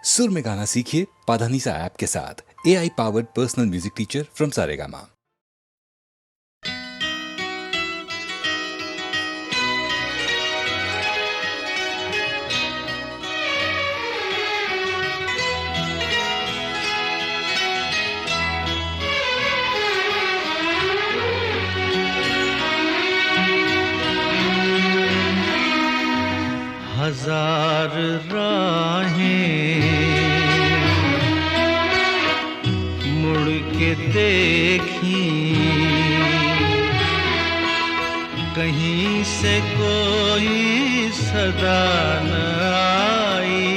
सुर में गाना सीखिए पाधानीसा ऐप के साथ। AI powered personal music teacher from Saregama. हजार राहें मुड़ के देखी, कहीं से कोई सदा न आई।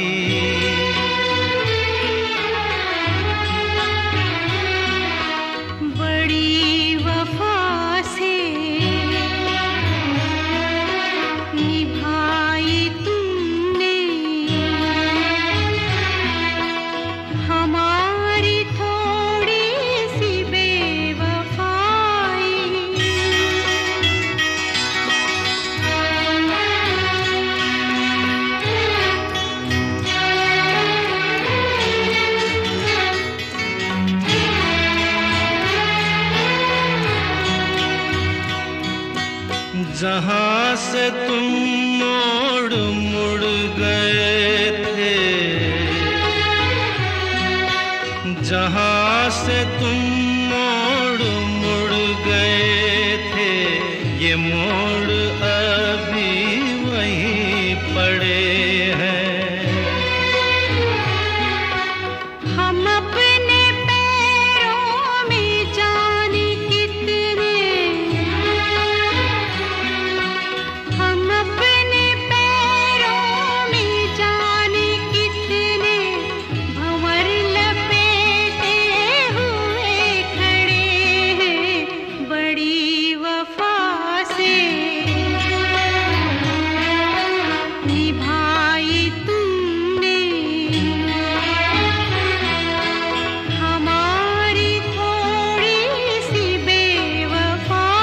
बड़ी वफा से निभाई तुमने हमारी थोड़ी सी बेवफाई। जहाँ से तुम मोड़ मुड़ गए थे, जहाँ से तुम मोड़ मुड़ गए थे, ये मोड़ अभी वहीं पड़े हैं। हम अपने पैरों में जाने कितने, हम अपने पैरों में जाने कितने भंवर लपेटे हुए खड़े हैं। बड़ी वफा से निभाई तुमने हमारी थोड़ी सी बेवफाई।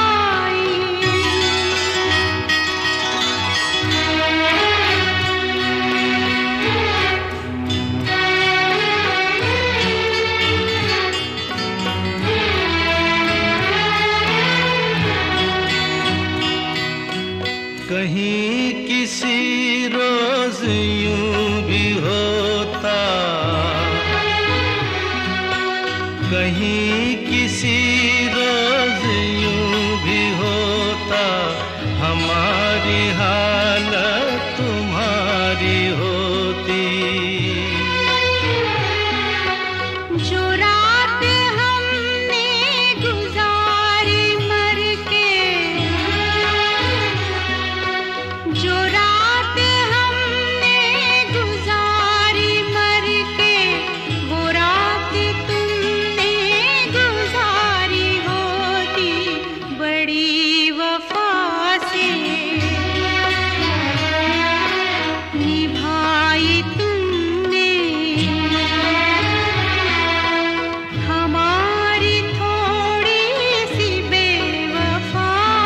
कहीं किसी रोज यूं भी होता, कहीं किसी रोज यूं भी होता, हमारी हालत तुम्हारी होती। जो रात हमने गुजारी मर के, जो रात हमने गुजारी मर के, वो रात तुमने गुजारी होती। बड़ी वफा से निभाई तुमने हमारी थोड़ी सी बेवफाई।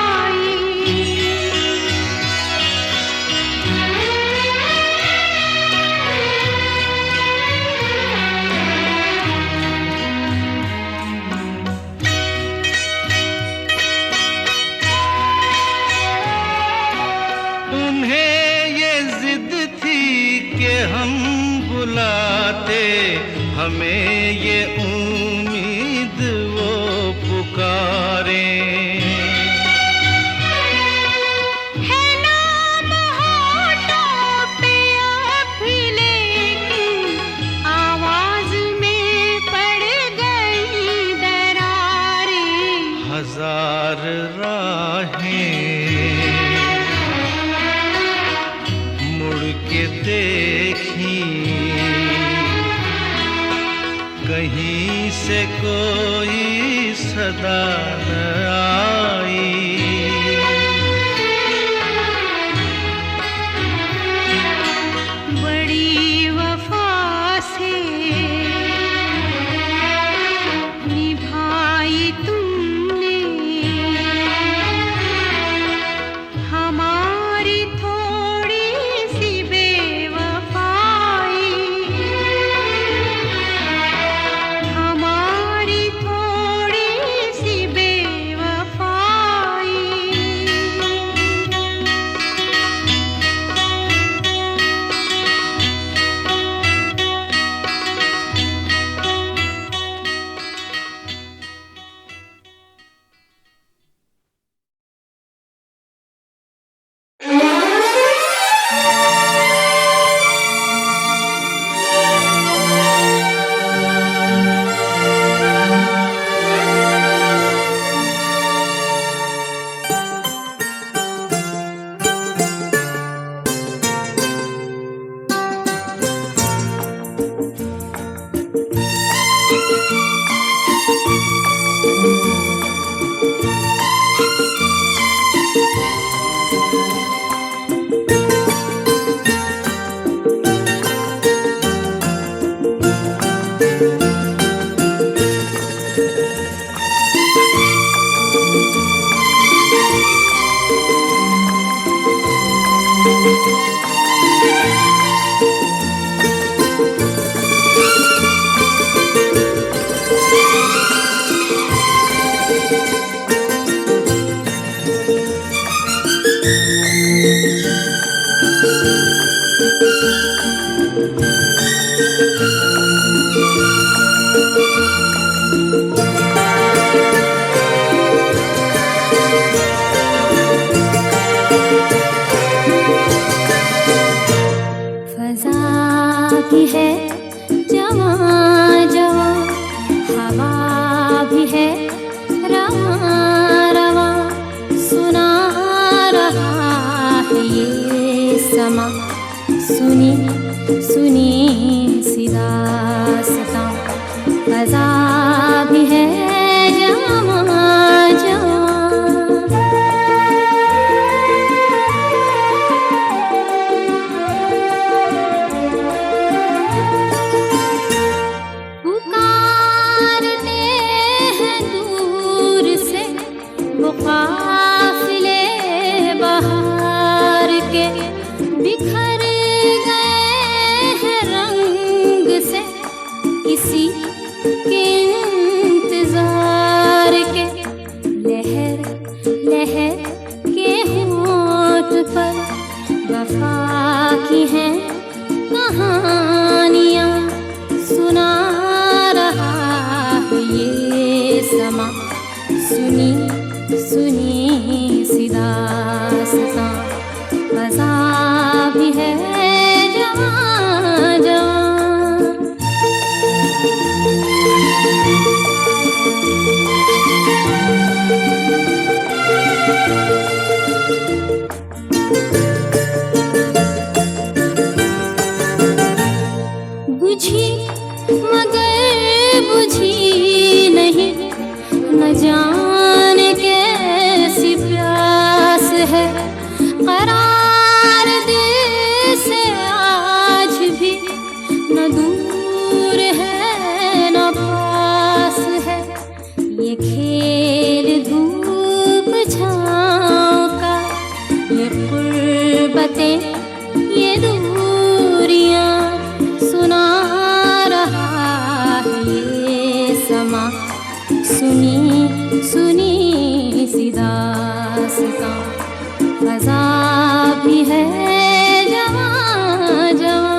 उन्हें ये जिद थी कि हम बुलाते, हमें ये उम्मीद वो पुकारें। है नाम होठों पे अब भी, लेकिन आवाज में पड़ गई दरारें। हजार राहें मुड़ के देखी, कहीं से कोई सदा न आई। बड़ी वफा से निभाई तुमने हमारी थोड़ी सी बेवफाई। हवा भी है रवां रवां, सुना रहा है ये समा। सुनी सुनी सी दास्तां, फ़ज़ा भी है जवां जवां। पुकारते हैं दूर से वो काफ़िले बहार के, बिखर गए हैं रंग से किसी के इंतजार के। लहर लहर के होंठ पर वफा की हैं कहानियाँ, सुना रहा है ये समा। सुनी सुनी सी दास्तां, फ़ज़ा भी है जवां जवां। बुझी मगर बुझी नहीं, न जाने कैसी प्यास है। करार दिल से आज भी न दूर है न पास है। ये खेल धूप छाँव का, ये क़ुर्बतें ये दूरियां, सुना रहा है ये समा। सुनी सुनी सी दास्तां, फ़ज़ा भी है जवां जवां।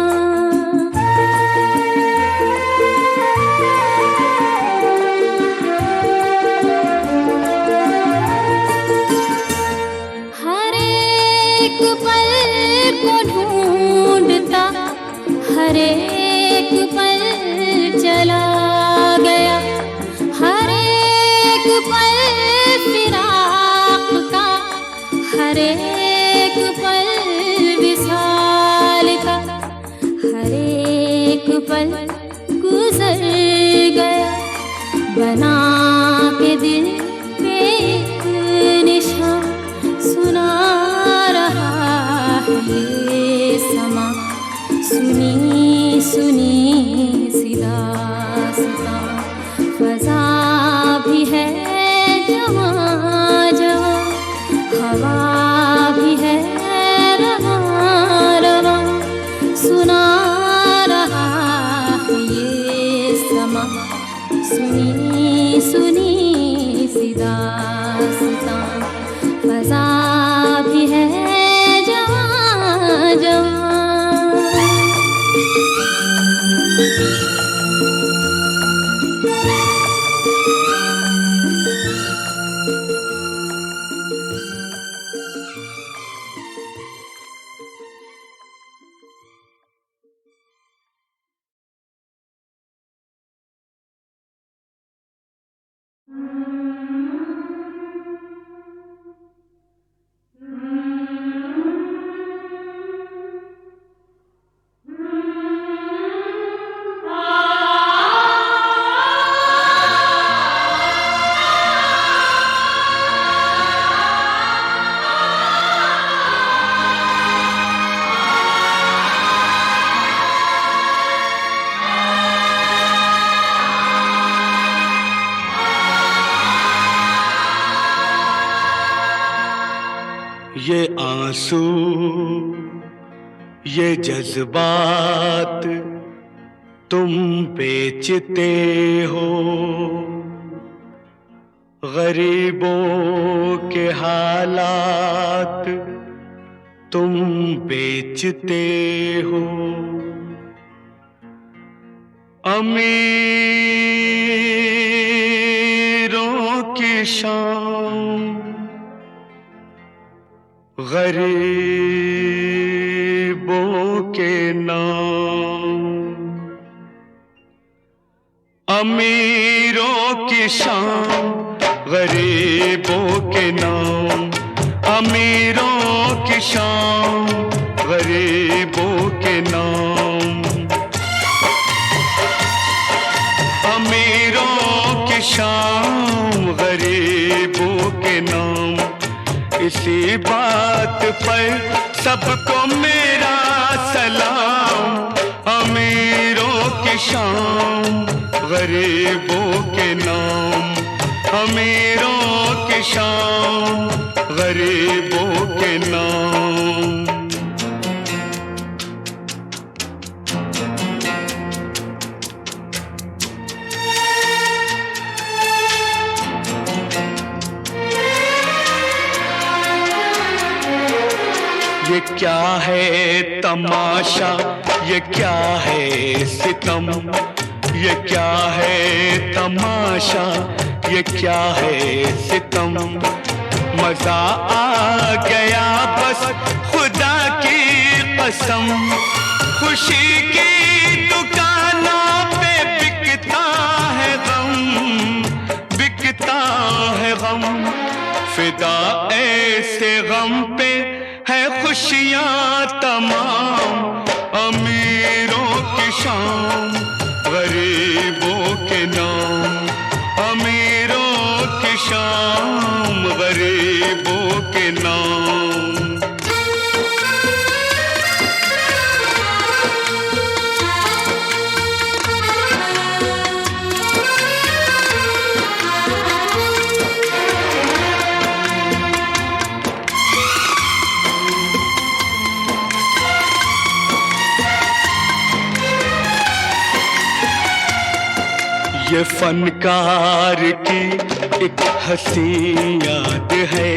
हर एक पल को ढूंढता, हर एक पल चला गया। हर एक पल फिराक का, हर एक पल विसाल का। हर एक पल गुजर गया, बना के दिल पे एक निशान, सुना रहा है ये समा। सुनी सुनी सी दास्तां, फ़ज़ा भी है जवां जवां। हवा भी है रवां रवां, सुना रहा है ये समा। सुनी सुनी सी दास्तां, फ़ज़ा भी है जवां जवां। ये आंसू ये जज्बात तुम बेचते हो, गरीबों के हालात तुम बेचते हो। अमीरों की शान गरीबों के नाम, अमीरों की शाम गरीबों के नाम, अमीरों की शाम गरीबों के नाम, अमीरों की शाम गरीबों के नाम। इसी बात पर सबको मेरा सलाम, अमीरों की शाम गरीबों के नाम, अमीरों की शाम गरीबों के नाम। ये क्या है तमाशा, ये क्या है सितम, ये क्या है तमाशा, ये क्या है सितम। मजा आ गया बस खुदा की कसम, खुशी की दुकानों पे बिकता है गम, बिकता है गम। फिदा ऐसे गम पे है खुशियाँ तमाम, अमीरों की शाम गरीबों के नाम, अमीरों की शाम गरीबों के नाम। ये फनकार की एक हंसी याद है,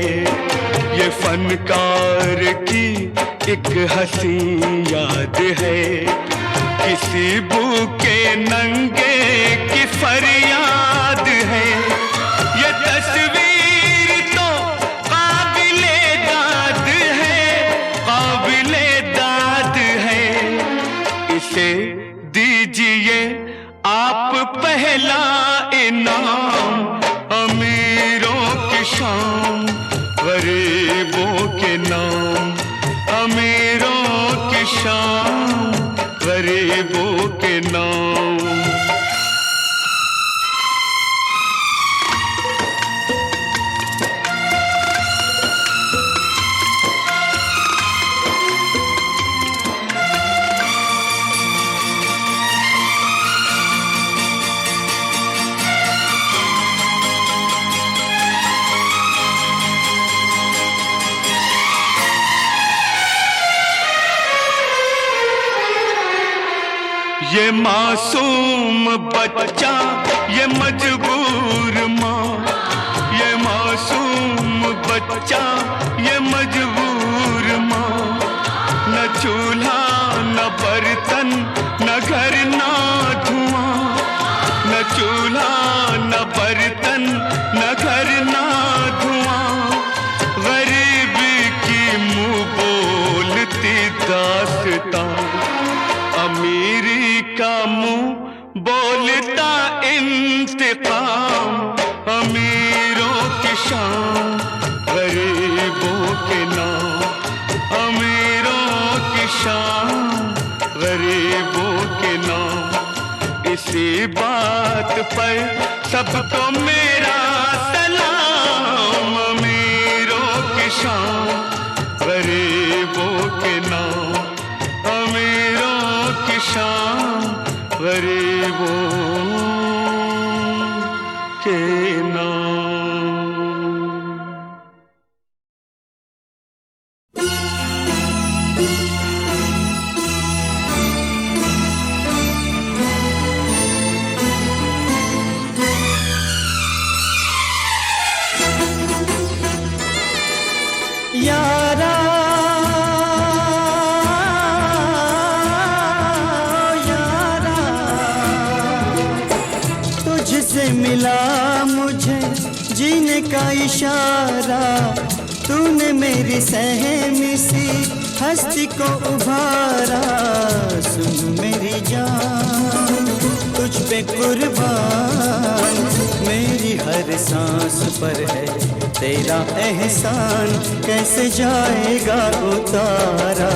ये फनकार की एक हंसी याद है। किसी भूखे नंगे की फरियाद है, ये तस्वीर तो काबिले दाद है, काबिले दाद है। इसे दीजिए आप पहला इनाम, अमीरों की शाम गरीबों के नाम, अमीरों की शाम गरीबों के नाम। ये मासूम बच्चा, ये मजबूर माँ, ये मासूम बच्चा, ये मजबूर माँ। न चूल्हा न बर्तन, न घर न धुआं, न चूल्हा न बर्तन, न घर न धुआं। गरीबी की मुँह बोलती दास्तां, अमीरी का मुंह बोलता इंतकाम। अमीरों की शान गरीबों के नाम, अमीरों की शान गरीबों के नाम। इसी बात पर सबको मेरा सलाम, अमीरों की शान गरीबों के नाम, अमीरों की शान गरीबों के नाम। यारा मिला मुझे जीने का इशारा, तूने मेरी सहमी सी हस्ती को उभारा। सुन मेरी जान तुझ पे कुर्बान, हर सांस पर है तेरा एहसान, कैसे जाएगा उतारा।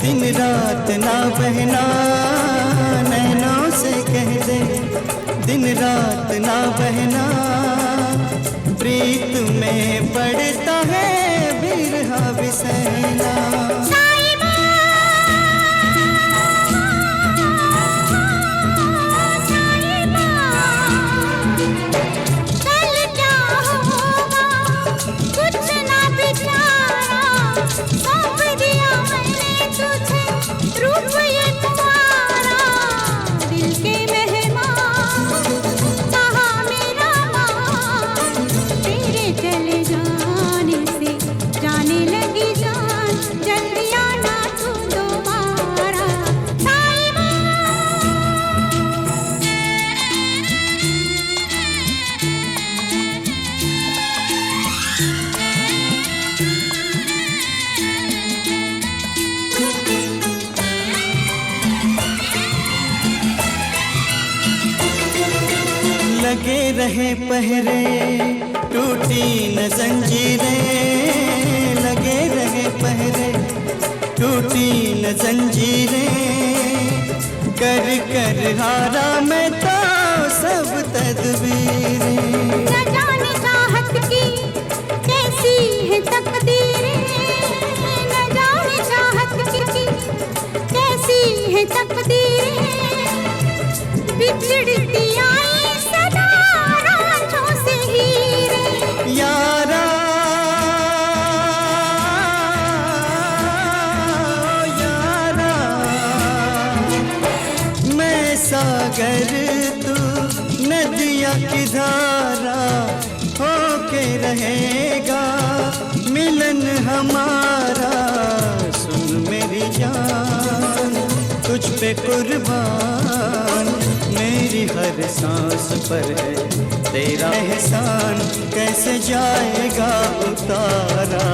दिन रात ना बहना, नैनों से कह दे दिन रात ना बहना, प्रीत में पड़ता है बिरहा बिसैना। लगे रहे पहरे टूटी न जंजीरें, लगे रहे पहरे टूटी न जंजीरें, कर कर हारा मैं तो सब तदबीरें। न जाने चाहत की कैसी है तकदीरें, न जाने चाहत की कैसी है तकदीरें, बिछड़ती आई यारा यारा, मैं सागर तू नदिया की धारा, होके रहेगा मिलन हमारा। सुन मेरी जान तुझ पे कुर्बान, मेरी हर सांस पर है तेरा एहसान, कैसे जाएगा उतारा।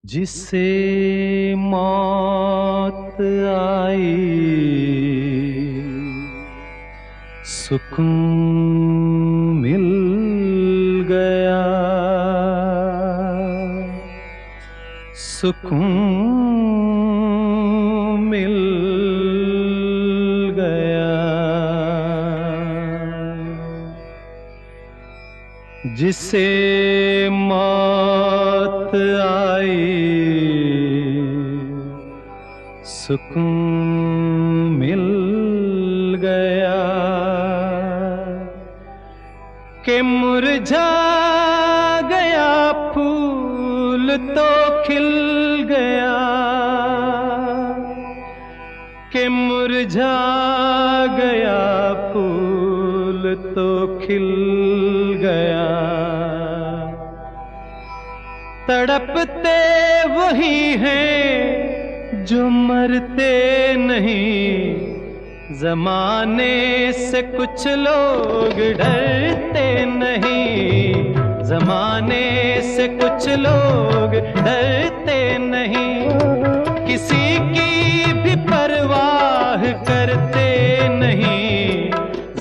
जिसे मौत आई सुकून मिल गया, सुकून मिल गया। जिसे मौत आई सुकून मिल गया, के मुरझा गया फूल तो खिल गया, के मुरझा गया फूल तो खिल गया। तड़पते वही हैं जो मरते नहीं, जमाने से कुछ लोग डरते नहीं, जमाने से कुछ लोग डरते नहीं, किसी की भी परवाह करते नहीं,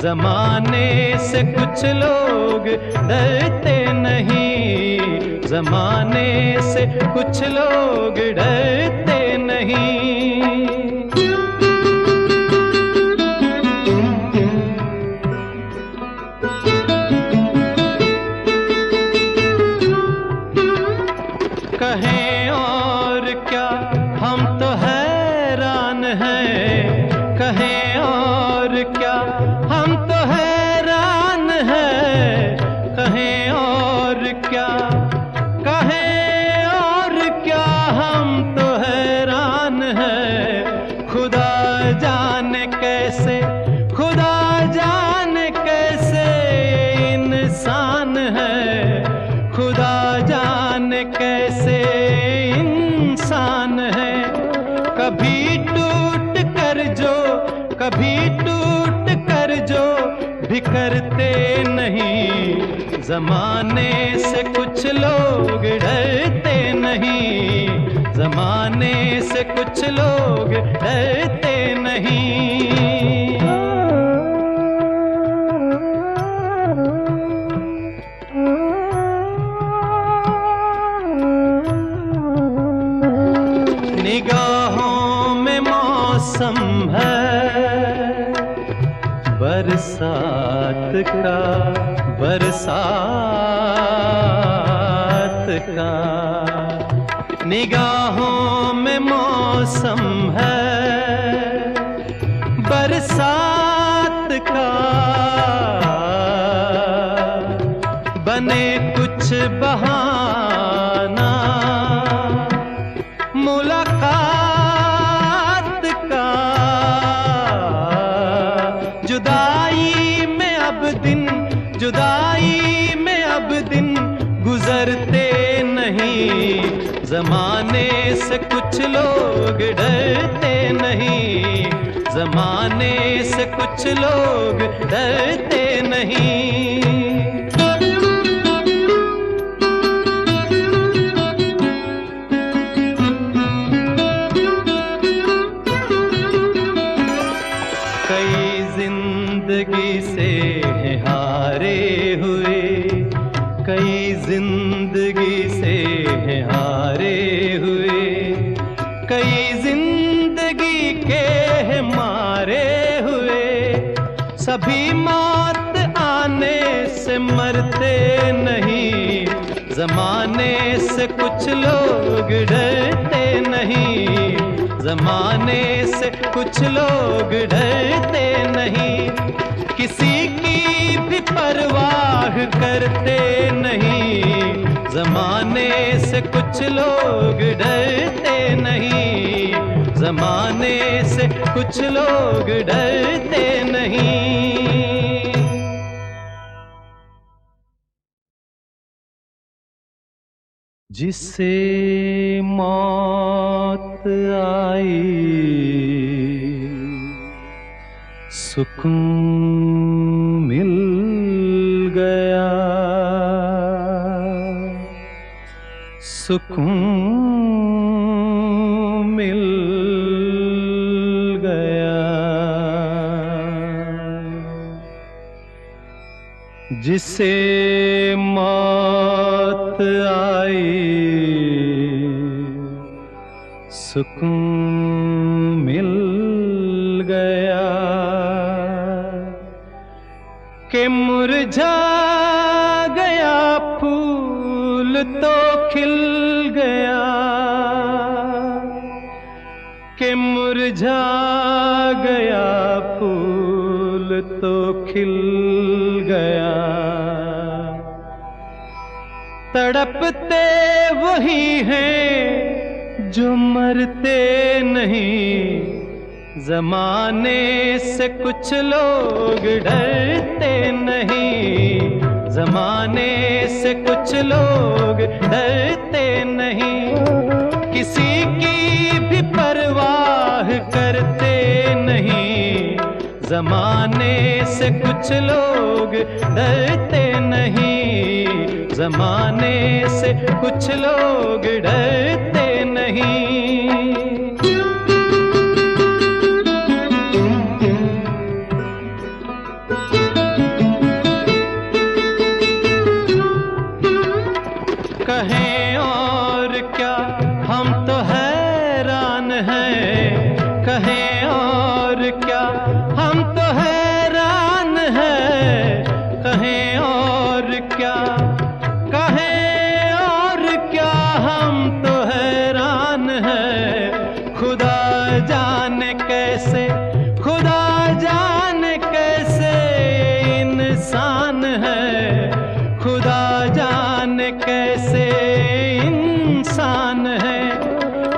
जमाने से कुछ लोग डरते नहीं, जमाने से कुछ लोग डरते नहीं। कहें और क्या हम तो हैरान हैं, कहें और क्या हम तो हैरान हैं, कहें और क्या, कहें और क्या हम तो हैरान हैं। खुदा जाने कैसे, खुदा जाने कैसे इंसान है, खुदा जाने कैसे इंसान है। कभी टूट कर जो, कभी टूट कर जो बिखरते नहीं, जमाने से कुछ लोग डरते नहीं, जमाने से कुछ लोग डरते नहीं। निगाहों में मौसम है बरसात का, बरसात का, निगाहों में मौसम है बरसात का। बने कुछ बहाना मुलाकात का, जुदाई में अब दिन, जुदाई में अब दिन गुजरते नहीं, जमाने से कुछ लोग डरते नहीं, जमाने से कुछ लोग डरते नहीं। जिंदगी से हैं हारे हुए, कई जिंदगी से हैं हारे हुए, कई जिंदगी के हैं मारे हुए। सभी मौत आने से मरते नहीं, जमाने से कुछ लोग डरते नहीं, जमाने से कुछ लोग डरते नहीं, किसी की भी परवाह करते नहीं, जमाने से कुछ लोग डरते नहीं, जमाने से कुछ लोग डरते नहीं। जिससे मौत आई सुकून मिल गया, सुकून मिल गया। जिसे मौत आई सुकून मिल गया, के मुरझा गया फूल तो खिल गया, के मुरझा गया फूल तो खिल गया। तड़पते वही हैं जो मरते नहीं, जमाने से कुछ लोग डरते नहीं, जमाने से कुछ लोग डरते नहीं, किसी की भी परवाह करते नहीं, जमाने से कुछ लोग डरते नहीं, जमाने से कुछ लोग डरते नहीं। कहें और क्या हम तो हैरान हैं, कहें और क्या हम तो हैरान हैं, कहें और क्या, कहें और क्या हम तो हैरान हैं। खुदा जाने कैसे, खुदा जाने कैसे इंसान है, खुदा जाने कैसे इंसान है।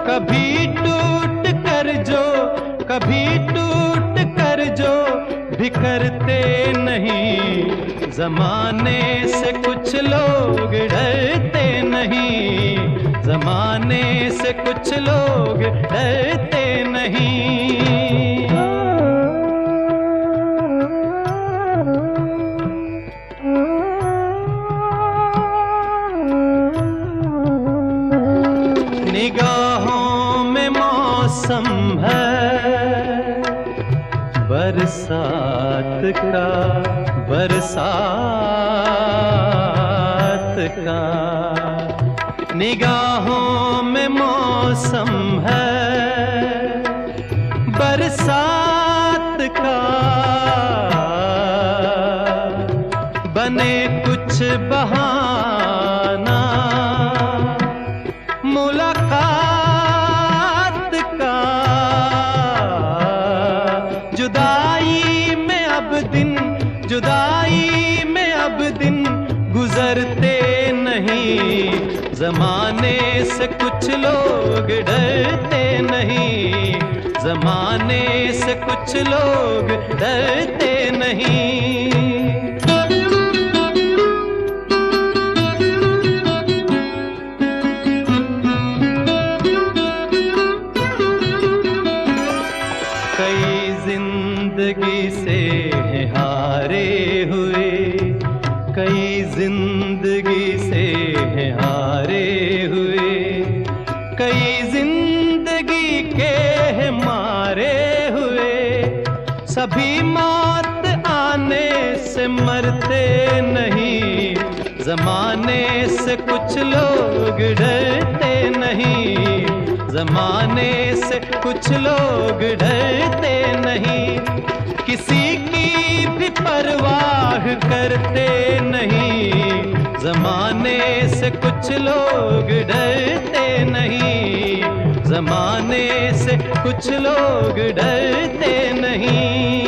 कभी टूट कर जो, कभी टूट कर जो बिखरते नहीं, जमाने से कुछ लोग डरते नहीं, जमाने से कुछ लोग डरते नहीं। निगाहों में मौसम है बरसात का, बरसात का। निगाहों में मौसम है बरसात का, बने कुछ बहाना मुलाकात का। जुदाई में अब दिन, जुदाई में अब दिन गुजरते नहीं, जमाने से कुछ लोग डरते नहीं, जमाने से कुछ लोग डरते नहीं। कई जिंदगी से हैं हारे हुए, कई जिंदगी से हैं हारे हुए, कई जिंदगी के हैं मारे हुए। सभी मौत आने से मरते नहीं, जमाने से कुछ लोग डरते नहीं, जमाने से कुछ लोग डरते नहीं, किसी की भी परवाह करते नहीं, जमाने से कुछ लोग डरते नहीं, जमाने से कुछ लोग डरते नहीं।